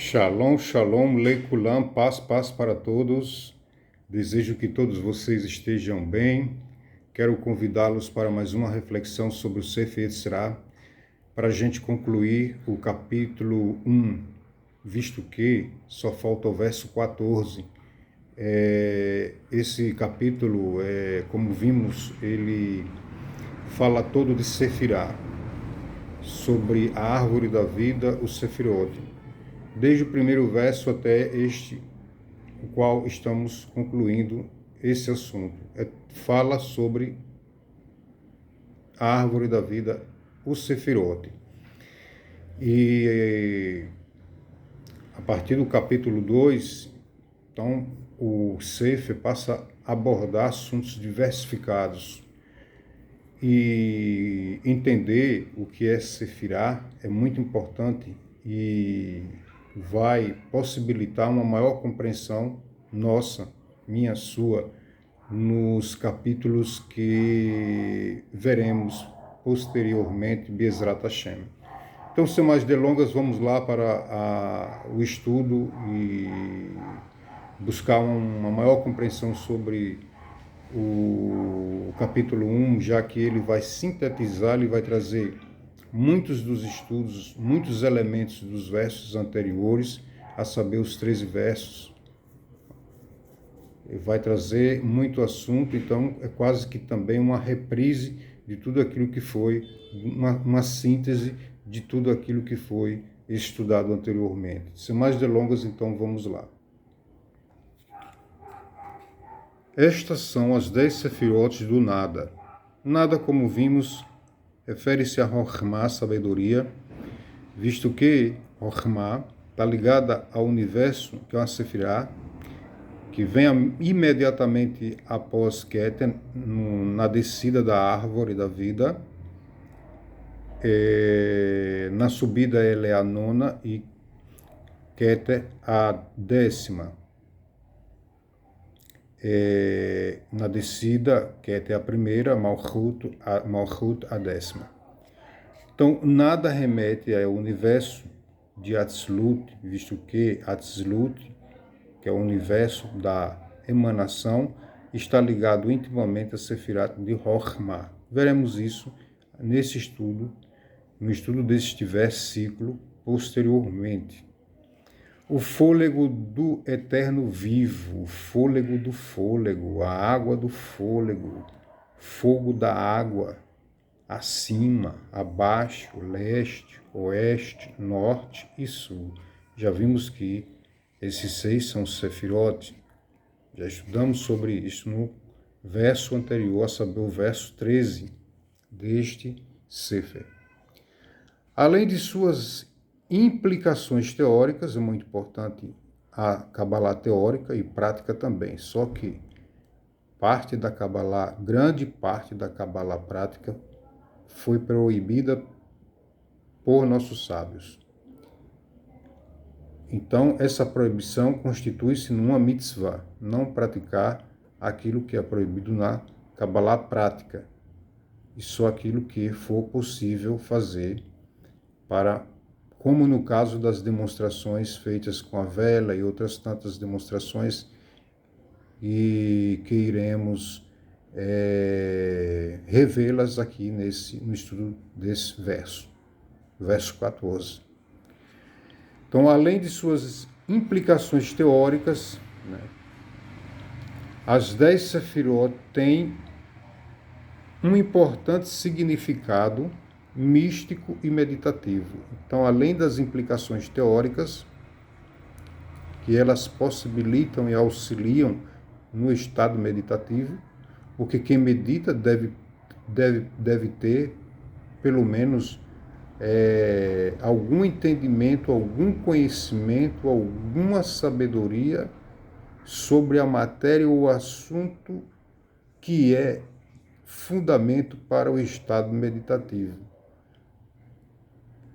Shalom, shalom, leikulam, paz para todos. Desejo que todos vocês estejam bem. Quero convidá-los para mais uma reflexão sobre o Sefer Yetzirah, para a gente concluir o capítulo 1, visto que só falta o verso 14. Esse capítulo, como vimos, ele fala todo de Sefirah, sobre a árvore da vida, o Sefirot. Desde o primeiro verso até este, o qual estamos concluindo esse assunto. Fala sobre a árvore da vida, o Sefirot. E a partir do capítulo 2, então, o Sefer passa a abordar assuntos diversificados. E entender o que é Sefirah é muito importante e vai possibilitar uma maior compreensão nossa, minha, sua, nos capítulos que veremos posteriormente, Bezrat Hashem. Então, sem mais delongas, vamos lá para o estudo e buscar uma maior compreensão sobre o capítulo 1, já que ele vai sintetizar, ele vai trazer muitos dos estudos, muitos elementos dos versos anteriores, a saber, os 13 versos. Ele vai trazer muito assunto, então é quase que também uma reprise de tudo aquilo que foi, uma síntese de tudo aquilo que foi estudado anteriormente. Sem mais delongas, então vamos lá. Estas são as 10 Sefirot do nada. Nada, como vimos, refere-se a Rokhmah, sabedoria, visto que Rokhmah está ligada ao universo, que é uma Sefirah, que vem imediatamente após Keter, na descida da árvore da vida. Na subida ela é a 9ª e Keter a 10ª. Na descida, Keter é a 1ª, Malchut a 10ª. Então, nada remete ao universo de Atzlut, visto que Atzlut, que é o universo da emanação, está ligado intimamente a Sefirat de Rokhmah. Veremos isso nesse estudo, no estudo deste versículo posteriormente. O fôlego do eterno vivo, o fôlego do fôlego, a água do fôlego, fogo da água, acima, abaixo, leste, oeste, norte e sul. Já vimos que esses 6 são Sefirot. Já estudamos sobre isso no verso anterior, a saber, o verso 13 deste Sefer. Além de suas implicações teóricas, é muito importante a Kabbalah teórica e prática também, só que parte da Kabbalah, grande parte da Kabbalah prática, foi proibida por nossos sábios. Então, essa proibição constitui-se numa mitzvah, não praticar aquilo que é proibido na Kabbalah prática, e só aquilo que for possível fazer, como no caso das demonstrações feitas com a vela e outras tantas demonstrações, e que iremos revê-las aqui no estudo desse verso 14. Então, além de suas implicações teóricas, as 10 Sefirot têm um importante significado místico e meditativo. Então, além das implicações teóricas, que elas possibilitam e auxiliam no estado meditativo, porque quem medita deve ter, pelo menos, algum entendimento, algum conhecimento, alguma sabedoria sobre a matéria ou o assunto que é fundamento para o estado meditativo.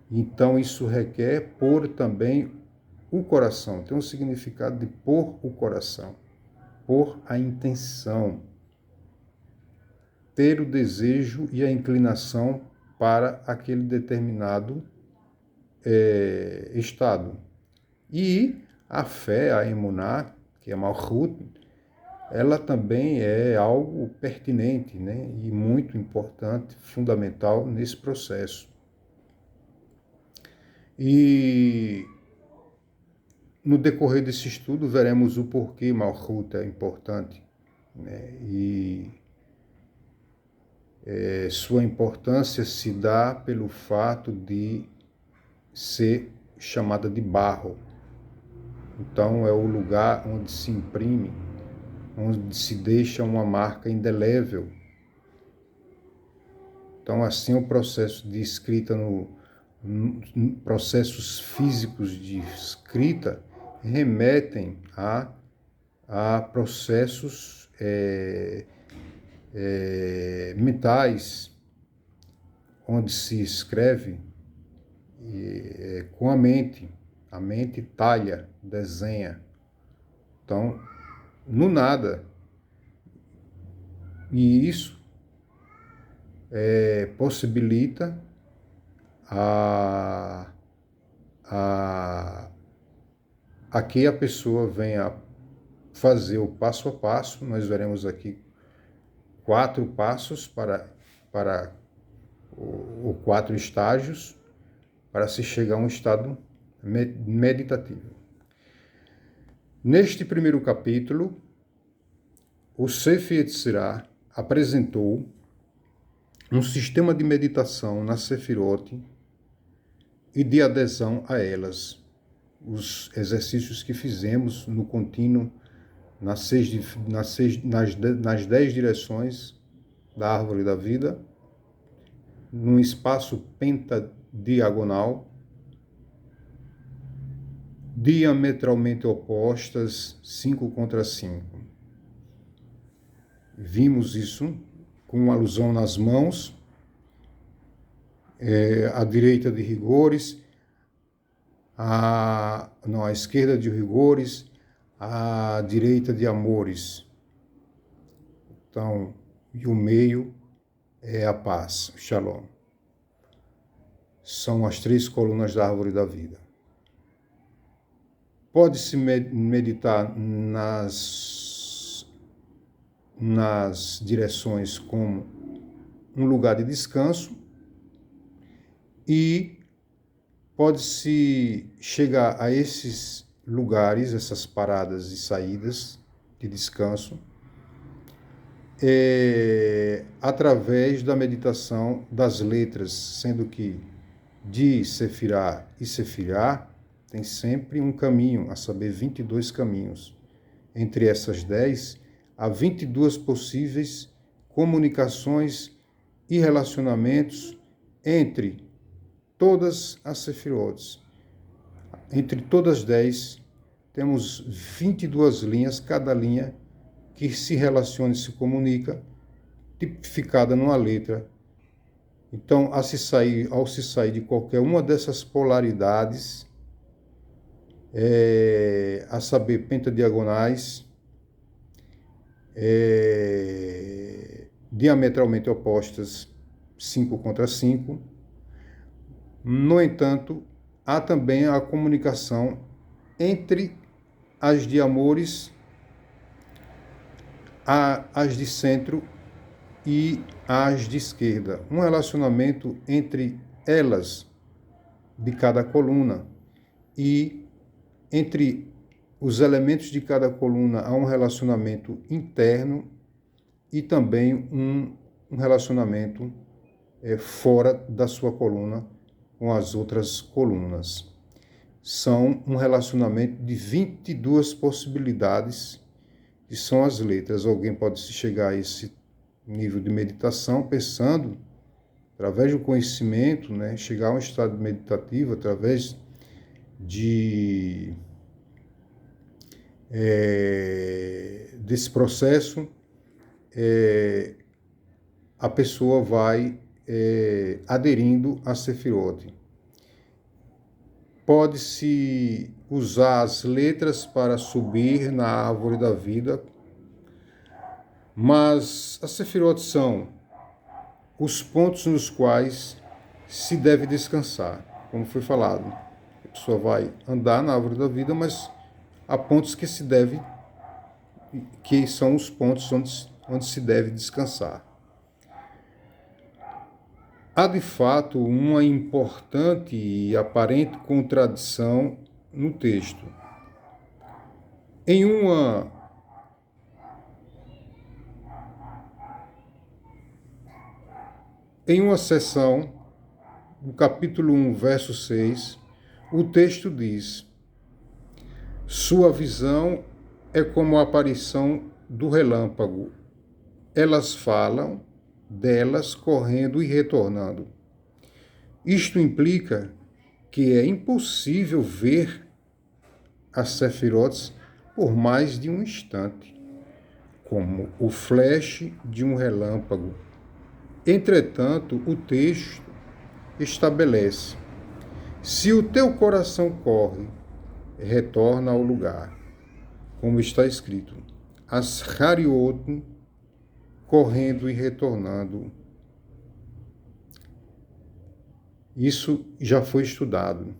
Então, isso requer pôr também o coração, tem um significado de pôr o coração, pôr a intenção, ter o desejo e a inclinação para aquele determinado estado. E a fé, a emuná, que é Malchut, ela também é algo pertinente, né? E muito importante, fundamental nesse processo. E no decorrer desse estudo veremos o porquê Malchut é importante, né? E sua importância se dá pelo fato de ser chamada de barro. Então é o lugar onde se imprime, onde se deixa uma marca indelével. Então assim o processo de escrita processos físicos de escrita remetem a processos mentais, onde se escreve com a mente talha, desenha. Então, no nada. E isso possibilita a que a pessoa venha fazer o passo a passo. Nós veremos aqui 4 passos para 4 estágios para se chegar a um estado meditativo. Neste primeiro capítulo, o Sefer Yetzirah apresentou um sistema de meditação na Sefirot e de adesão a elas. Os exercícios que fizemos no contínuo nas 10 direções da árvore da vida, num espaço pentadiagonal, diametralmente opostas, 5 contra 5. Vimos isso com alusão nas mãos, à direita de rigores, à esquerda de rigores, à direita de amores. Então, e o meio é a paz, o Shalom. São as 3 colunas da árvore da vida. Pode-se meditar nas direções como um lugar de descanso e pode-se chegar a esses lugares, essas paradas e saídas de descanso, através da meditação das letras, sendo que de Sefirah e Sefirah tem sempre um caminho, a saber, 22 caminhos. Entre essas 10, há 22 possíveis comunicações e relacionamentos entre todas as Sefirot. Entre todas as 10, temos 22 linhas, cada linha que se relaciona e se comunica, tipificada numa letra. Então, ao se sair de qualquer uma dessas polaridades, a saber, pentadiagonais, diametralmente opostas, 5 contra 5. No entanto, há também a comunicação entre as de amores, as de centro e as de esquerda. Um relacionamento entre elas, de cada coluna, e entre os elementos de cada coluna há um relacionamento interno e também um relacionamento fora da sua coluna com as outras colunas. São um relacionamento de 22 possibilidades, que são as letras. Alguém pode chegar a esse nível de meditação pensando, através do conhecimento, né, chegar a um estado meditativo através desse processo, a pessoa vai aderindo a Sefirot. Pode-se usar as letras para subir na árvore da vida, mas as Sefirot são os pontos nos quais se deve descansar, como foi falado. pessoa vai andar na árvore da vida, mas há pontos que são os pontos onde se deve descansar. Há de fato uma importante e aparente contradição no texto. Em uma seção, no capítulo 1, verso 6, o texto diz: sua visão é como a aparição do relâmpago. Elas falam delas correndo e retornando. Isto implica que é impossível ver as sefirotes por mais de um instante, como o flash de um relâmpago. Entretanto, o texto estabelece: se o teu coração corre, retorna ao lugar, como está escrito, as Hariotim correndo e retornando. Isso já foi estudado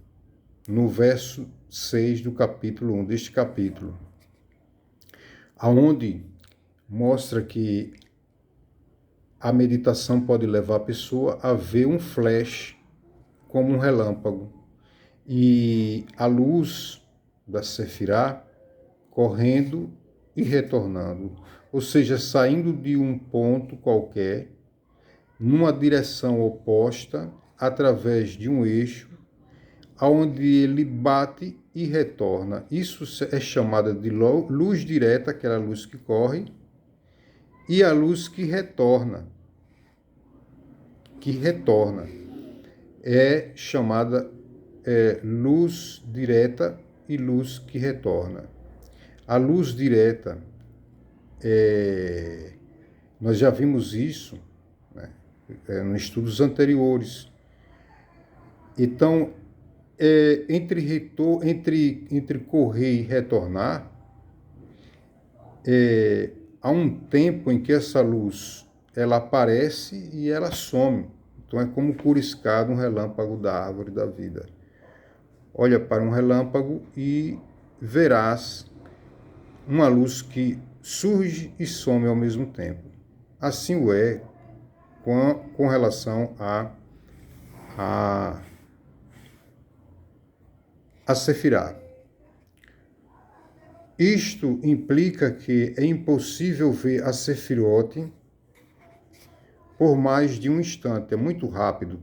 no verso 6 do capítulo 1 deste capítulo, aonde mostra que a meditação pode levar a pessoa a ver um flash como um relâmpago e a luz da Sefirá correndo e retornando, ou seja, saindo de um ponto qualquer numa direção oposta através de um eixo aonde ele bate e retorna. Isso é chamada de luz direta, aquela luz que corre, e a luz que retorna é chamada luz direta e luz que retorna. A luz direta, nós já vimos isso, né, nos estudos anteriores. Então, entre correr e retornar, há um tempo em que essa luz ela aparece e ela some. Então é como curiscar um relâmpago da árvore da vida. Olha para um relâmpago e verás uma luz que surge e some ao mesmo tempo. Assim o é com relação a Sefirá. Isto implica que é impossível ver a Sefirote por mais de um instante, é muito rápido.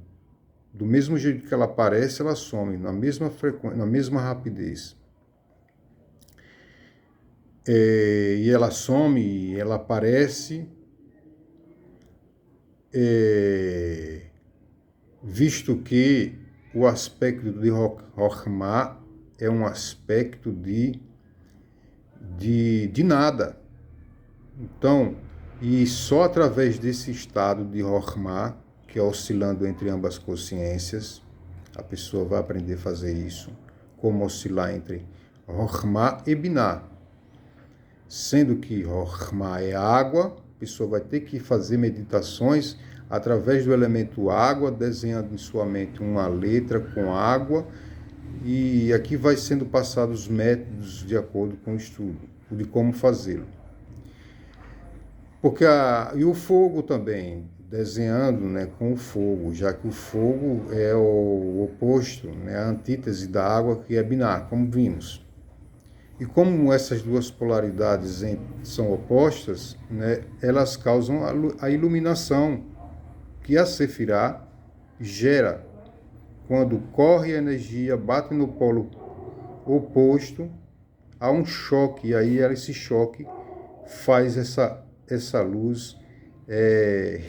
Do mesmo jeito que ela aparece, ela some, na mesma frequência, na mesma rapidez. E ela some, e ela aparece, visto que o aspecto de Rokhmah é um aspecto de nada. Então, e só através desse estado de Rokhmah, que é oscilando entre ambas consciências, a pessoa vai aprender a fazer isso, como oscilar entre Rokhmah e Binah. Sendo que Rokhmah é água, a pessoa vai ter que fazer meditações através do elemento água, desenhando em sua mente uma letra com água, e aqui vai sendo passados os métodos de acordo com o estudo, de como fazê-lo. E o fogo também, desenhando, né, com o fogo, já que o fogo é o oposto, né, a antítese da água, que é Binah, como vimos. E como essas duas polaridades são opostas, né, elas causam a iluminação que a Sefirá gera. Quando corre a energia, bate no polo oposto, há um choque, e aí esse choque faz essa luz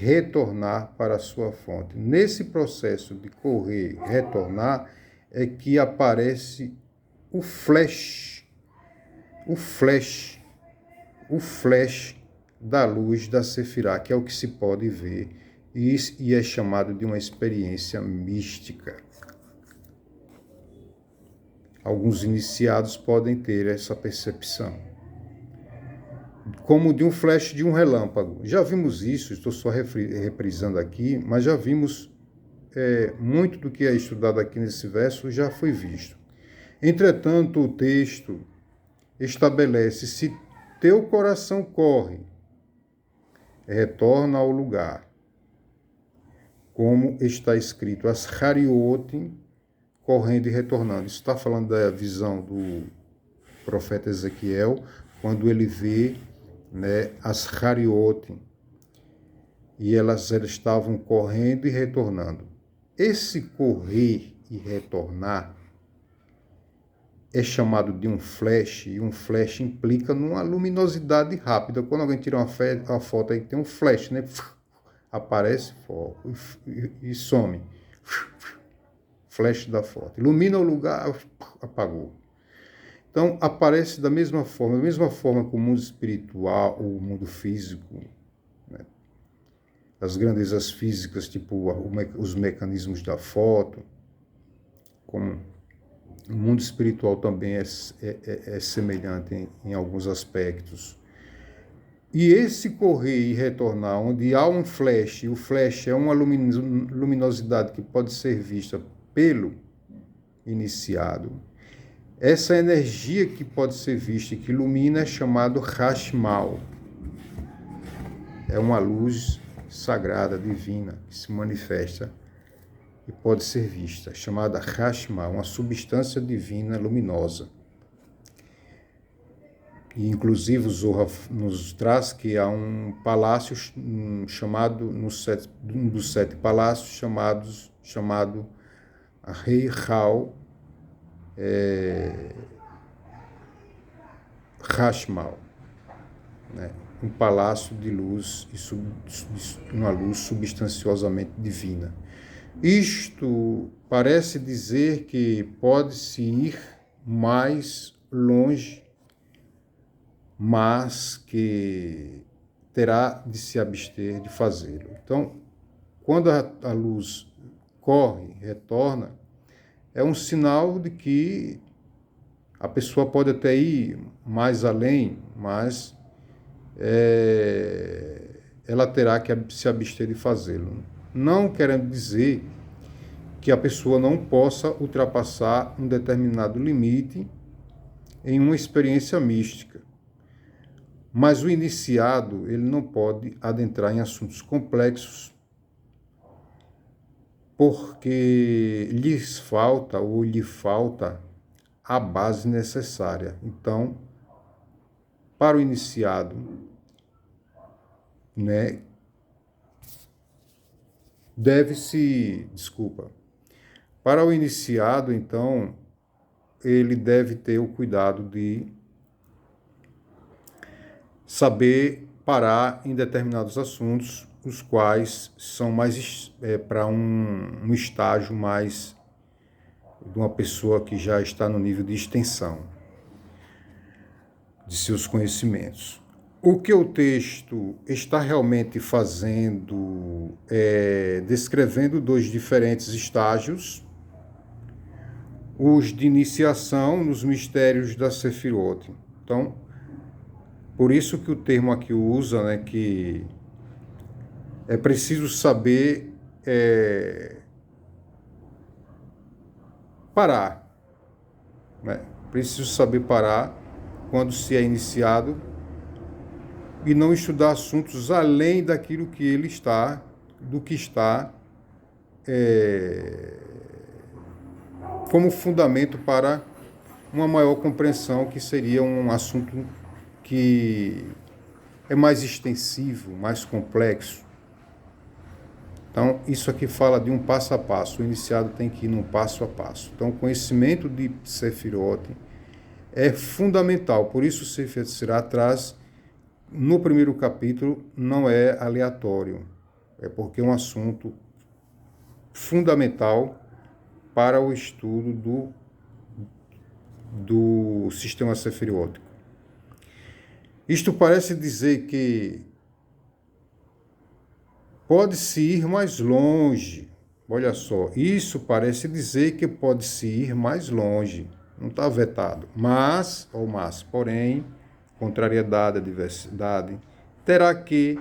retornar para a sua fonte. Nesse processo de correr, retornar, é que aparece o flash da luz da Sefirá, que é o que se pode ver, e é chamado de uma experiência mística. Alguns iniciados podem ter essa percepção, como de um flash de um relâmpago. Já vimos isso, estou só reprisando aqui, mas já vimos muito do que é estudado aqui nesse verso, já foi visto. Entretanto, o texto estabelece: se teu coração corre, retorna ao lugar. Como está escrito, as Hariotim, correndo e retornando. Isso está falando da visão do profeta Ezequiel, quando ele vê, né, as Hariotim, e elas estavam correndo e retornando. Esse correr e retornar é chamado de um flash, e um flash implica numa luminosidade rápida. Quando alguém tira uma foto aí, tem um flash, né? Aparece foco e some. Flash da foto. Ilumina o lugar, apagou. Então, aparece da mesma forma que o mundo espiritual, o mundo físico, né? As grandezas físicas, tipo os mecanismos da foto, como o mundo espiritual também é semelhante em alguns aspectos. E esse correr e retornar, onde há um flash, e o flash é uma luminosidade que pode ser vista pelo iniciado, essa energia que pode ser vista e que ilumina é chamado Hashmal. É uma luz sagrada, divina, que se manifesta e pode ser vista, chamada Hashmal, uma substância divina luminosa. E, inclusive, o Zohar nos traz que há um palácio chamado, um dos 7 palácios, chamado Rei Hal Hashmal, né? Um palácio de luz, uma luz substanciosamente divina. Isto parece dizer que pode-se ir mais longe, mas que terá de se abster de fazê-lo. Então, quando a luz corre, retorna, é um sinal de que a pessoa pode até ir mais além, mas ela terá que se abster de fazê-lo. Não querendo dizer que a pessoa não possa ultrapassar um determinado limite em uma experiência mística. Mas o iniciado, ele não pode adentrar em assuntos complexos porque lhe falta a base necessária. Então, para o iniciado, né, para o iniciado, então, ele deve ter o cuidado de saber parar em determinados assuntos, os quais são mais para um estágio mais de uma pessoa que já está no nível de extensão de seus conhecimentos. O que o texto está realmente fazendo é descrevendo 2 diferentes estágios, os de iniciação nos mistérios da Sefirot. Então, por isso que o termo aqui usa, né, que é preciso saber parar, né? Preciso saber parar quando se é iniciado e não estudar assuntos além daquilo que ele está, do que está como fundamento para uma maior compreensão, que seria um assunto que é mais extensivo, mais complexo. Então, isso aqui fala de um passo a passo. O iniciado tem que ir num passo a passo. Então, o conhecimento de Sefirot é fundamental. Por isso, o Sefer Yetzirah traz, no primeiro capítulo, não é aleatório. É porque é um assunto fundamental para o estudo do sistema sefiriótico. Isto parece dizer que pode-se ir mais longe. Olha só, isso parece dizer que pode-se ir mais longe. Não está vetado. Mas, porém, contrariedade, adversidade, terá que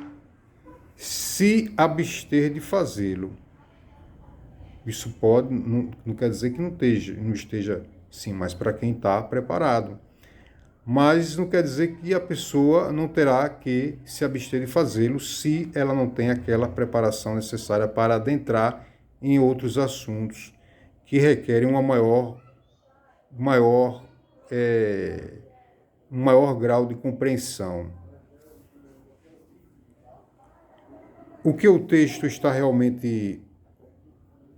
se abster de fazê-lo. Isso não quer dizer que não esteja Sim, mas para quem está preparado. Mas não quer dizer que a pessoa não terá que se abster de fazê-lo se ela não tem aquela preparação necessária para adentrar em outros assuntos que requerem maior, é, um maior grau de compreensão. O que o texto está realmente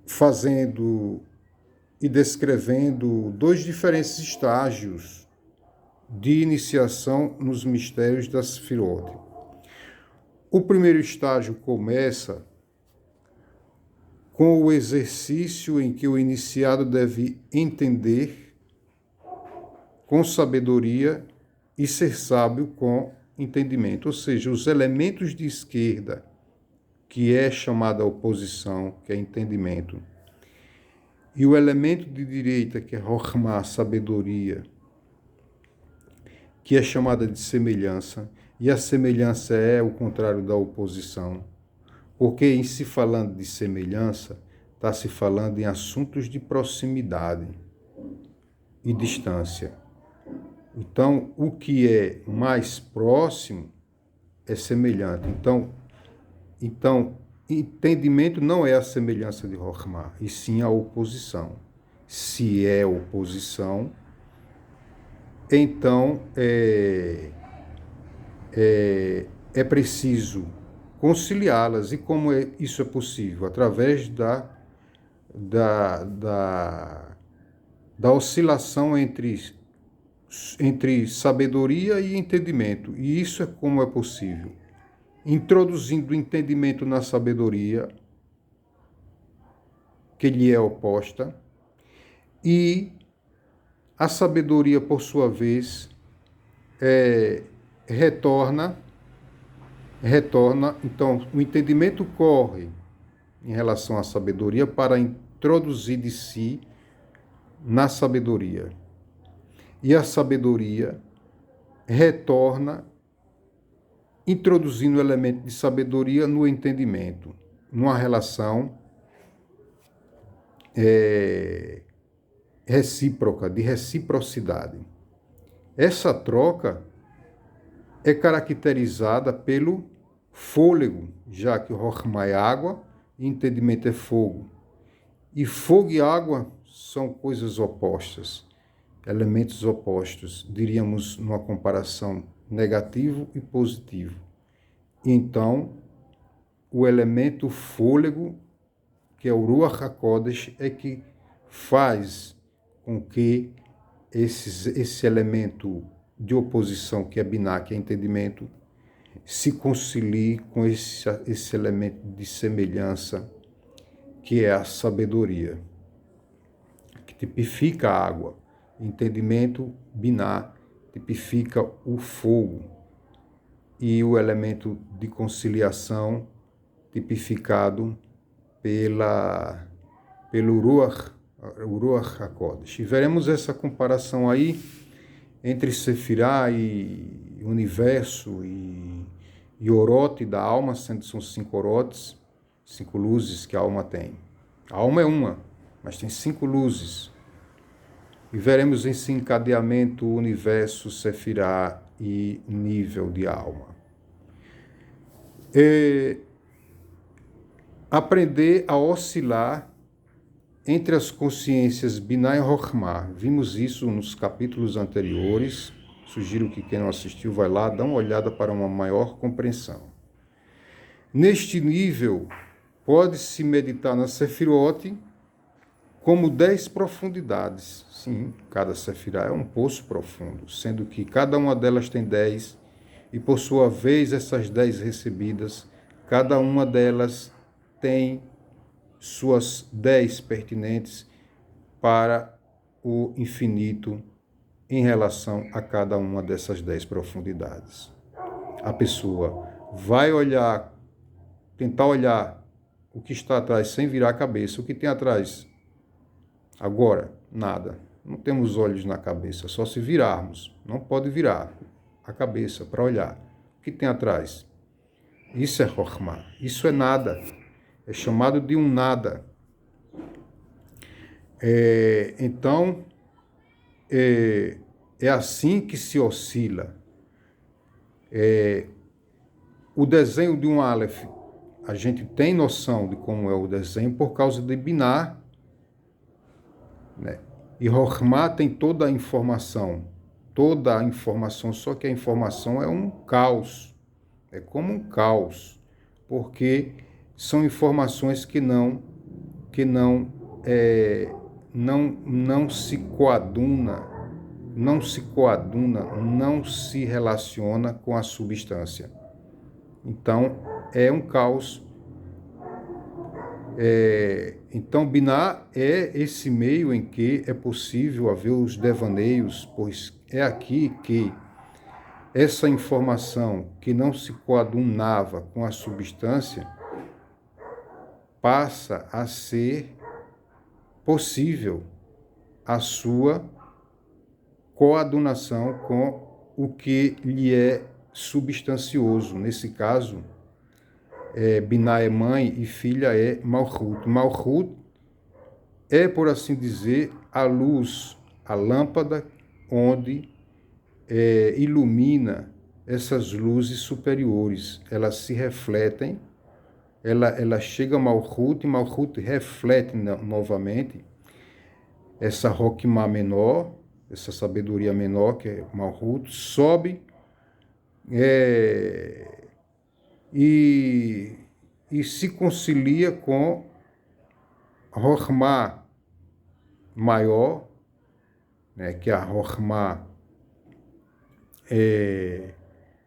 fazendo e descrevendo dois diferentes estágios de iniciação nos mistérios da Sefirot. O primeiro estágio começa com o exercício em que o iniciado deve entender com sabedoria e ser sábio com entendimento, ou seja, os elementos de esquerda, que é chamada oposição, que é entendimento, e o elemento de direita, que é Rokhmah, sabedoria, que é chamada de semelhança, e a semelhança é o contrário da oposição, porque em se falando de semelhança, está se falando em assuntos de proximidade e distância. Então, o que é mais próximo é semelhante. Então, entendimento não é a semelhança de Rokhmah, e sim a oposição. Se é oposição, então é preciso conciliá-las. E como isso é possível? Através da oscilação entre sabedoria e entendimento. E isso é como é possível. Introduzindo o entendimento na sabedoria, que lhe é oposta, e a sabedoria, por sua vez, retorna, então o entendimento corre em relação à sabedoria para introduzir de si na sabedoria. E a sabedoria retorna introduzindo o elemento de sabedoria no entendimento, numa relação recíproca, de reciprocidade. Essa troca é caracterizada pelo fôlego, já que o Rokhmah é água e entendimento é fogo. E fogo e água são coisas opostas, elementos opostos, diríamos numa comparação negativo e positivo. Então, o elemento fôlego, que é o Ruach HaKodesh, é que faz com que esse elemento de oposição, que é Binah, que é entendimento, se concilie com esse elemento de semelhança, que é a sabedoria, que tipifica a água. Entendimento, Binah, tipifica o fogo. E o elemento de conciliação, tipificado pelo Ruach HaKodesh. E veremos essa comparação aí entre Sefirá e universo e orote da alma, sendo que são 5 orotes, 5 luzes que a alma tem. A alma é uma, mas tem 5 luzes. E veremos esse encadeamento, universo, Sefirá e nível de alma. Aprender a oscilar entre as consciências Binah e Rokhmah. Vimos isso nos capítulos anteriores. Sugiro que quem não assistiu vai lá, dá uma olhada para uma maior compreensão. Neste nível, pode-se meditar na Sefirot como 10 profundidades. Sim, cada Sefirá é um poço profundo, sendo que cada uma delas tem 10, e por sua vez essas 10 recebidas, cada uma delas tem suas 10 pertinentes para o infinito em relação a cada uma dessas 10 profundidades. A pessoa vai olhar, tentar olhar o que está atrás sem virar a cabeça. O que tem atrás? Agora, nada. Não temos olhos na cabeça, só se virarmos. Não pode virar a cabeça para olhar. O que tem atrás? Isso é Rokhmah. Isso é nada. É chamado de um nada. Então, é assim que se oscila. O desenho de um Aleph, a gente tem noção de como é o desenho por causa de Binah, né? E Rokhmah tem toda a informação, só que a informação é um caos, é como um caos, porque são informações que não se coaduna, não se relaciona com a substância. Então, é um caos. Então, Binah é esse meio em que é possível haver os devaneios, pois é aqui que essa informação que não se coadunava com a substância passa a ser possível a sua coadunação com o que lhe é substancioso. Nesse caso, Binah é mãe e filha é Malchut. Malchut é, por assim dizer, a luz, a lâmpada onde ilumina essas luzes superiores. Elas se refletem, ela chega a Malchut e Malchut reflete novamente essa Rokhmah menor, essa sabedoria menor que é Malchut, sobe e se concilia com Rokhmah maior, né, que é a Rokhmah, e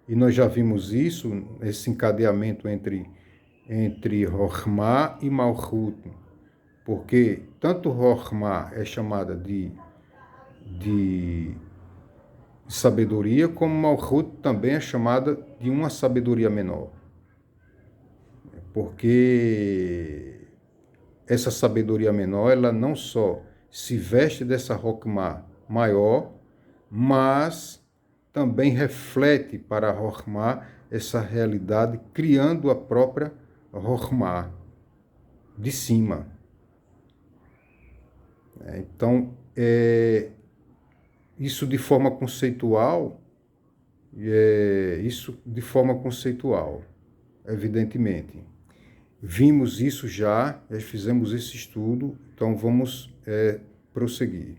nós já vimos isso, esse encadeamento entre Rokhmah e Malchut, porque tanto Rokhmah é chamada de sabedoria, como Malchut também é chamada de uma sabedoria menor. Porque essa sabedoria menor, ela não só se veste dessa Rokhmah maior, mas também reflete para a Rokhmah essa realidade, criando a própria Rokhmah de cima. Então, isso de forma conceitual, evidentemente. Vimos isso já fizemos esse estudo, então vamos prosseguir.